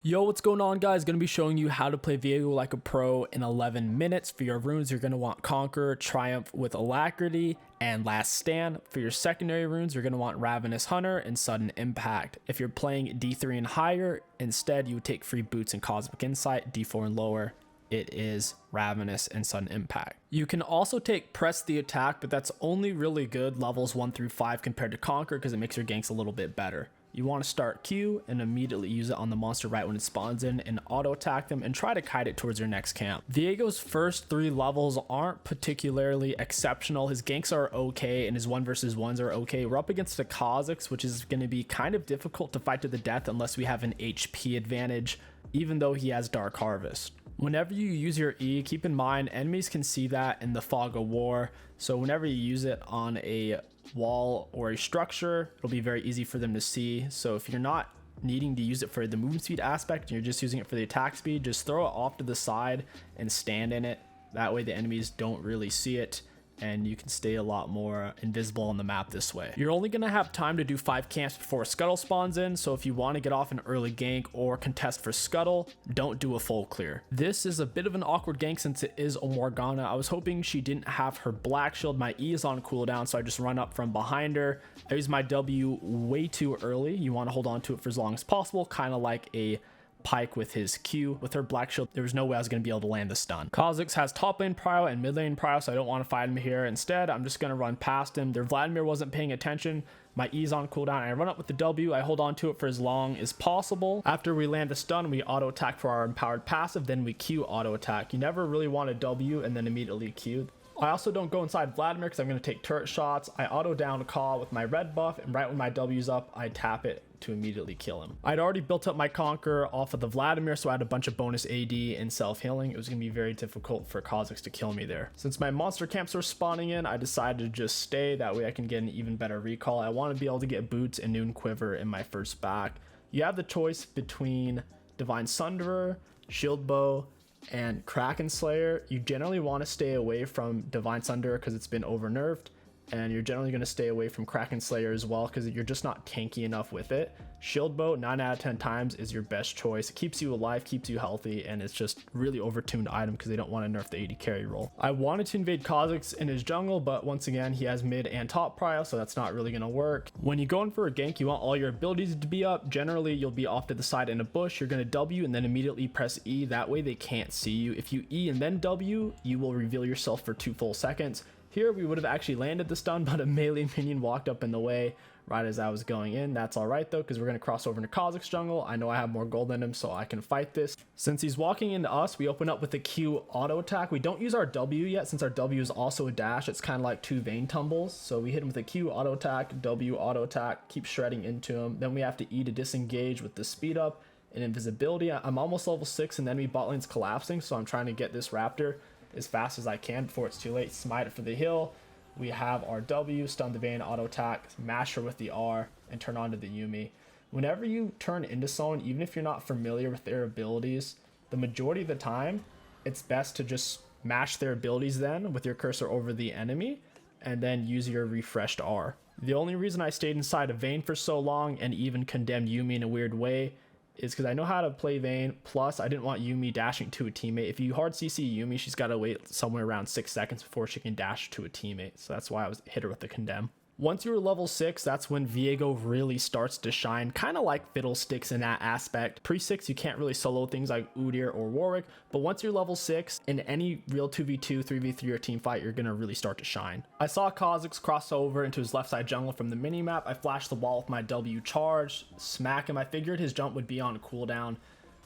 Yo, what's going on, guys? Going to be showing you how to play Viego like a pro in 11 minutes. For your runes, you're going to want Conquer, Triumph with Alacrity, and Last Stand. For your secondary runes, you're going to want Ravenous Hunter and Sudden Impact. If you're playing D3 and higher, instead you would take Free Boots and Cosmic Insight. D4 and lower, it is Ravenous and Sudden Impact. You can also take Press the Attack, but that's only really good levels 1 through 5 compared to Conquer because it makes your ganks a little bit better. You want to start Q and immediately use it on the monster right when it spawns in and auto attack them and try to kite it towards your next camp. Viego's first 3 levels aren't particularly exceptional. His ganks are okay and his 1 versus 1s are okay. We're up against a 𝗕𝐂𝐈𝐀𝐋𝐒, which is going to be kind of difficult to fight to the death unless we have an HP advantage, even though he has Dark Harvest. Whenever you use your E, keep in mind enemies can see that in the fog of war, so whenever you use it on a wall or a structure, it'll be very easy for them to see. So if you're not needing to use it for the movement speed aspect and you're just using it for the attack speed, just throw it off to the side and stand in it. That way the enemies don't really see it and you can stay a lot more invisible on the map this way. You're only going to have time to do 5 camps before a scuttle spawns in, so if you want to get off an early gank or contest for scuttle, don't do a full clear. This is a bit of an awkward gank since it is a Morgana. I was hoping she didn't have her black shield. My E is on cooldown, so I just run up from behind her. I use my W way too early. You want to hold on to it for as long as possible, kind of like a Pyke with his Q. With her black shield, there was no way I was going to be able to land the stun. 𝗕𝐂𝐈𝐀𝐋 has top lane prio and mid lane prio, so I don't want to fight him here. Instead, I'm just going to run past him. Their Vladimir wasn't paying attention. My E's on cooldown. I run up with the W. I hold on to it for as long as possible. After we land the stun, we auto attack for our empowered passive. Then we Q auto attack. You never really want to W and then immediately Q. I also don't go inside Vladimir because I'm going to take turret shots. I auto down 𝗕𝐂𝐈𝐻 with my red buff, and right when my W's up, I tap it to immediately kill him. I'd already built up my Conquer off of the Vladimir, so I had a bunch of bonus AD and self-healing. It was going to be very difficult for 𝗕𝐂𝐈𝐻 to kill me there. Since my monster camps were spawning in, I decided to just stay. That way I can get an even better recall. I want to be able to get boots and Noon Quiver in my first back. You have the choice between Divine Sunderer, Shield Bow, and Kraken Slayer. You generally want to stay away from Divine Sunderer because it's been over nerfed, and you're generally going to stay away from Kraken Slayer as well because you're just not tanky enough with it. Shield Bow 9 out of 10 times is your best choice. It keeps you alive, keeps you healthy, and it's just really overtuned item because they don't want to nerf the AD carry role. I wanted to invade 𝗕𝐂𝐈𝐻𝐋 in his jungle, but once again he has mid and top prio, so that's not really going to work. When you go in for a gank, you want all your abilities to be up. Generally you'll be off to the side in a bush. You're going to W and then immediately press E. That way they can't see you. If you E and then W, you will reveal yourself for 2 full seconds. Here we would have actually landed the stun, but a melee minion walked up in the way right as I was going in. That's all right though, because we're going to cross over into 𝗕𝐂𝐈𝐻𝐿's jungle. I know I have more gold than him, so I can fight this. Since he's walking into us, we open up with the Q auto attack. We don't use our W yet, since our W is also a dash. It's kind of like 2 Vayne tumbles. So we hit him with a Q auto attack, W auto attack, keep shredding into him. Then we have to E to disengage with the speed up and invisibility. I'm almost level 6 and enemy bot lane's collapsing, so I'm trying to get this Raptor as fast as I can before it's too late. Smite it for the hill. We have our W, stun the Vayne, auto attack, mash her with the R, and turn on to the Yuumi. Whenever you turn into someone, even if you're not familiar with their abilities, the majority of the time, it's best to just mash their abilities then with your cursor over the enemy, and then use your refreshed R. The only reason I stayed inside of Vayne for so long, and even condemned Yuumi in a weird way, is because I know how to play Vayne, plus I didn't want Yuumi dashing to a teammate. If you hard CC Yuumi, she's got to wait somewhere around 6 seconds before she can dash to a teammate, so that's why I hit her with the condemn. Once you're level 6, that's when Viego really starts to shine, kind of like Fiddlesticks in that aspect. Pre-6, you can't really solo things like Udyr or Warwick, but once you're level 6, in any real 2v2, 3v3 or team fight, you're going to really start to shine. I saw 𝗕𝐂𝐈𝐻𝐿 cross over into his left side jungle from the minimap. I flashed the wall with my W charge, smack him. I figured his jump would be on cooldown,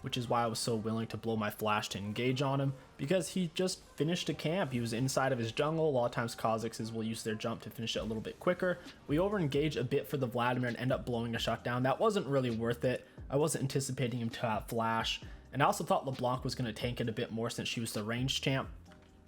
which is why I was so willing to blow my flash to engage on him, because he just finished a camp. He was inside of his jungle. A lot of times 𝗕𝐂𝐈𝐻s will use their jump to finish it a little bit quicker. We over engage a bit for the Vladimir and end up blowing a shutdown. That wasn't really worth it. I wasn't anticipating him to have flash, and I also thought LeBlanc was going to tank it a bit more since she was the ranged champ.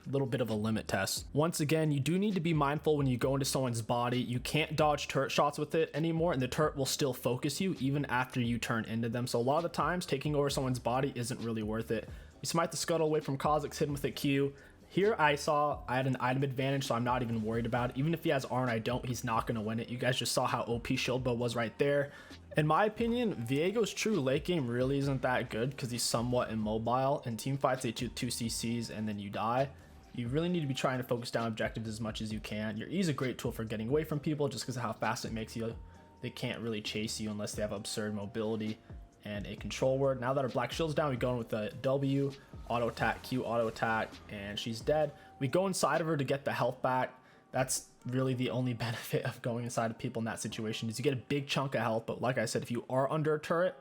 Little bit of a limit test. Once again, you do need to be mindful when you go into someone's body. You can't dodge turret shots with it anymore, and the turret will still focus you even after you turn into them. So a lot of the times taking over someone's body isn't really worth it. We smite the scuttle away from 𝗕𝐂𝐈𝐻, hit him with a Q. Here I saw I had an item advantage, so I'm not even worried about it. Even if he has R and I don't, he's not going to win it. You guys just saw how OP Shield Bow was right there. In my opinion, Viego's true late game really isn't that good because he's somewhat immobile. In team fights, they shoot 2 CCs and then you die. You really need to be trying to focus down objectives as much as you can. Your E is a great tool for getting away from people just because of how fast it makes you. They can't really chase you unless they have absurd mobility and a control word. Now that our black shield's down, we go in with the W, auto attack, Q, auto attack, and she's dead. We go inside of her to get the health back. That's really the only benefit of going inside of people in that situation is you get a big chunk of health. But like I said, if you are under a turret,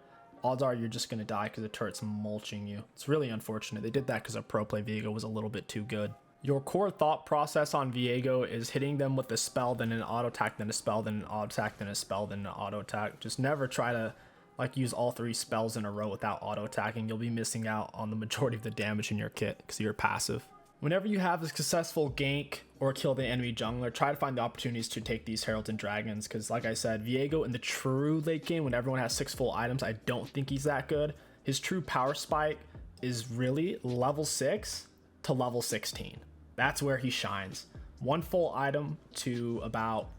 odds are you're just going to die because the turret's mulching you. It's really unfortunate. They did that because our pro play Viego was a little bit too good. Your core thought process on Viego is hitting them with a spell, then an auto attack, then a spell, then an auto attack, then a spell, then an auto attack. Just never try to like use all 3 spells in a row without auto attacking. You'll be missing out on the majority of the damage in your kit because you're passive. Whenever you have a successful gank or kill the enemy jungler, try to find the opportunities to take these heralds and dragons because like I said, Viego in the true late game when everyone has 6 full items, I don't think he's that good. His true power spike is really level 6 to level 16. That's where he shines. 1 full item to about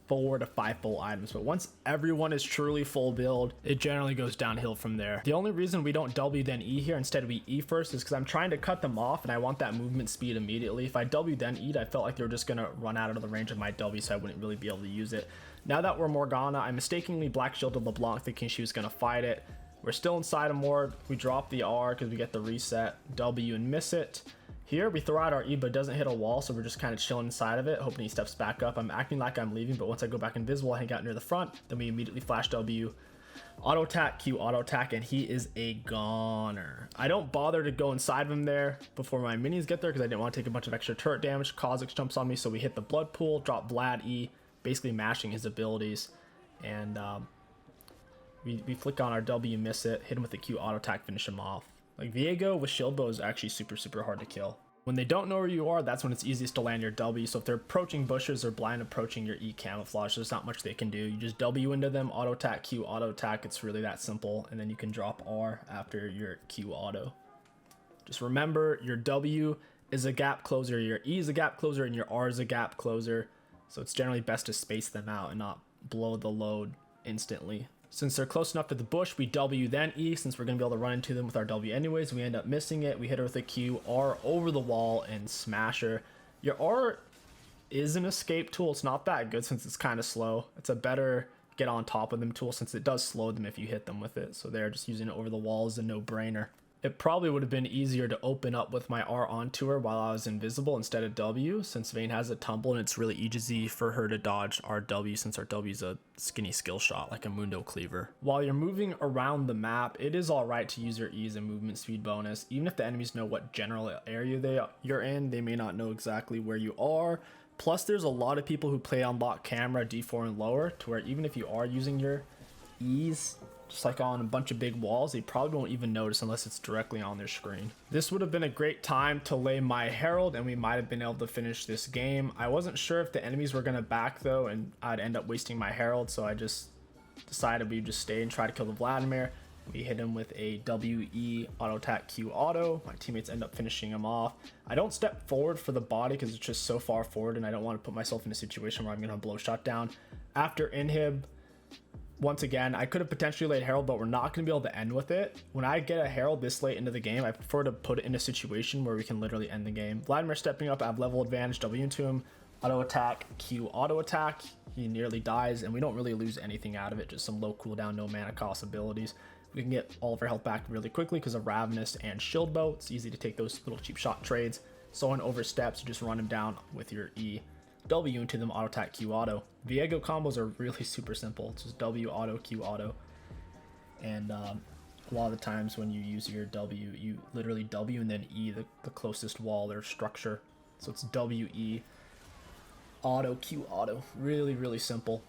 4 to 5 full items, but once everyone is truly full build, it generally goes downhill from there. The only reason we don't W then E here, instead we E first, is because I'm trying to cut them off and I want that movement speed immediately. If I W then E, I felt like they were just gonna run out of the range of my W, so I wouldn't really be able to use it. Now that we're Morgana, I mistakenly black shielded LeBlanc thinking she was gonna fight it. We're still inside of Morg. We drop the R because we get the reset W and miss it. Here we throw out our E, but it doesn't hit a wall, so we're just kind of chilling inside of it, hoping he steps back up. I'm acting like I'm leaving, but once I go back invisible, I hang out near the front. Then we immediately flash W, auto attack, Q, auto attack, and he is a goner. I don't bother to go inside of him there before my minions get there because I didn't want to take a bunch of extra turret damage. 𝗕𝐂𝐈𝐀𝐋 jumps on me, so we hit the blood pool, drop Vlad E, basically mashing his abilities, and we flick on our W, miss it, hit him with the Q, auto attack, finish him off. Like Viego with shield bow is actually super hard to kill. When they don't know where you are, that's when it's easiest to land your W. So if they're approaching bushes or blind approaching your E camouflage, there's not much they can do. You just W into them, auto attack, Q, auto attack. It's really that simple. And then you can drop R after your Q auto. Just remember your W is a gap closer, your E is a gap closer, and your R is a gap closer. So it's generally best to space them out and not blow the load instantly. Since they're close enough to the bush, we W then E. Since we're going to be able to run into them with our W anyways, we end up missing it. We hit her with a Q, R over the wall, and smash her. Your R is an escape tool. It's not that good since it's kind of slow. It's a better get on top of them tool since it does slow them if you hit them with it. So they're just using it over the wall is a no-brainer. It probably would have been easier to open up with my R onto her while I was invisible instead of W, since Vayne has a tumble and it's really easy for her to dodge our W since our W is a skinny skill shot like a Mundo Cleaver. While you're moving around the map, it is alright to use your E as a movement speed bonus. Even if the enemies know what general area you're in, they may not know exactly where you are. Plus, there's a lot of people who play on lock camera D4 and lower, to where even if you are using your E's just like on a bunch of big walls, they probably won't even notice unless it's directly on their screen. This would have been a great time to lay my herald and we might have been able to finish this game. I wasn't sure if the enemies were going to back though and I'd end up wasting my herald, so I just decided we'd just stay and try to kill the Vladimir. We hit him with a WE auto attack Q auto. My teammates end up finishing him off. I don't step forward for the body because it's just so far forward and I don't want to put myself in a situation where I'm going to blow shot down. After inhib, once again, I could have potentially laid Herald, but we're not going to be able to end with it. When I get a Herald this late into the game, I prefer to put it in a situation where we can literally end the game. Vladimir stepping up, I have level advantage, W into him, auto attack, Q auto attack. He nearly dies, and we don't really lose anything out of it, just some low cooldown, no mana cost abilities. We can get all of our health back really quickly because of Ravenous and Shield Bow. It's easy to take those little cheap shot trades. Someone oversteps, you just run him down with your E. W into them, auto attack, Q auto. Viego combos are really super simple. It's just W auto, Q auto. And a lot of the times when you use your W, you literally W and then E the closest wall or structure. So it's W, E, auto, Q auto. Really simple.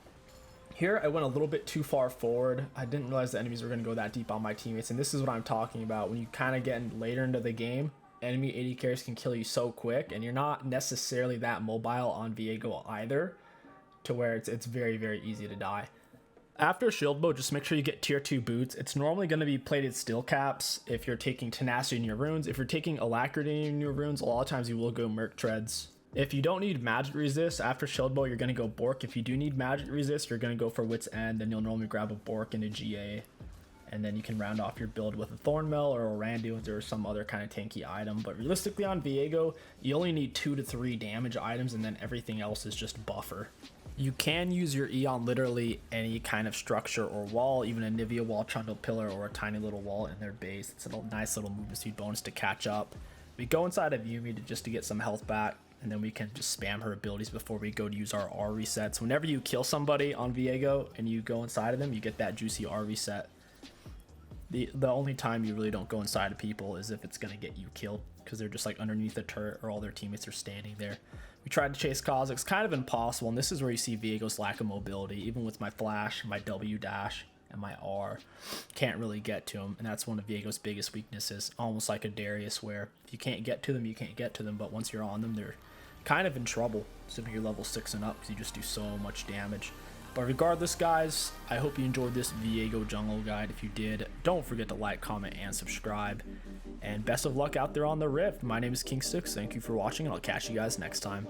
Here I went a little bit too far forward. I didn't realize the enemies were going to go that deep on my teammates. And this is what I'm talking about. When you kind of get later into the game, enemy AD carries can kill you so quick, and you're not necessarily that mobile on Viego either, to where it's very easy to die. After shield bow, just make sure you get tier 2 boots. It's normally going to be plated steel caps if you're taking tenacity in your runes. If you're taking alacrity in your runes, a lot of times you will go merc treads. If you don't need magic resist after shield bow, you're going to go Bork. If you do need magic resist, you're going to go for Wit's End. Then you'll normally grab a Bork and a GA. And then you can round off your build with a Thornmail or a Randuin or some other kind of tanky item. But realistically on Viego, you only need 2 to 3 damage items, and then everything else is just buffer. You can use your E on literally any kind of structure or wall, even a Nivea wall, Trundle Pillar, or a tiny little wall in their base. It's a nice little movement speed bonus to catch up. We go inside of Yumi just to get some health back, and then we can just spam her abilities before we go to use our R resets. Whenever you kill somebody on Viego and you go inside of them, you get that juicy R reset. The only time you really don't go inside of people is if it's going to get you killed, because they're just like underneath the turret or all their teammates are standing there. We tried to chase 𝗕𝗂𝘂𝐴𝑧. It's kind of impossible, and this is where you see Viego's lack of mobility. Even with my flash, my W dash, and my R, can't really get to him, and that's one of Viego's biggest weaknesses. Almost like a Darius, where if you can't get to them, you can't get to them, but once you're on them, they're kind of in trouble, assuming you're level 6 and up, because you just do so much damage. But regardless, guys, I hope you enjoyed this Viego jungle guide. If you did, don't forget to like, comment, and subscribe. And best of luck out there on the Rift. My name is kingstixbusiness. Thank you for watching, and I'll catch you guys next time.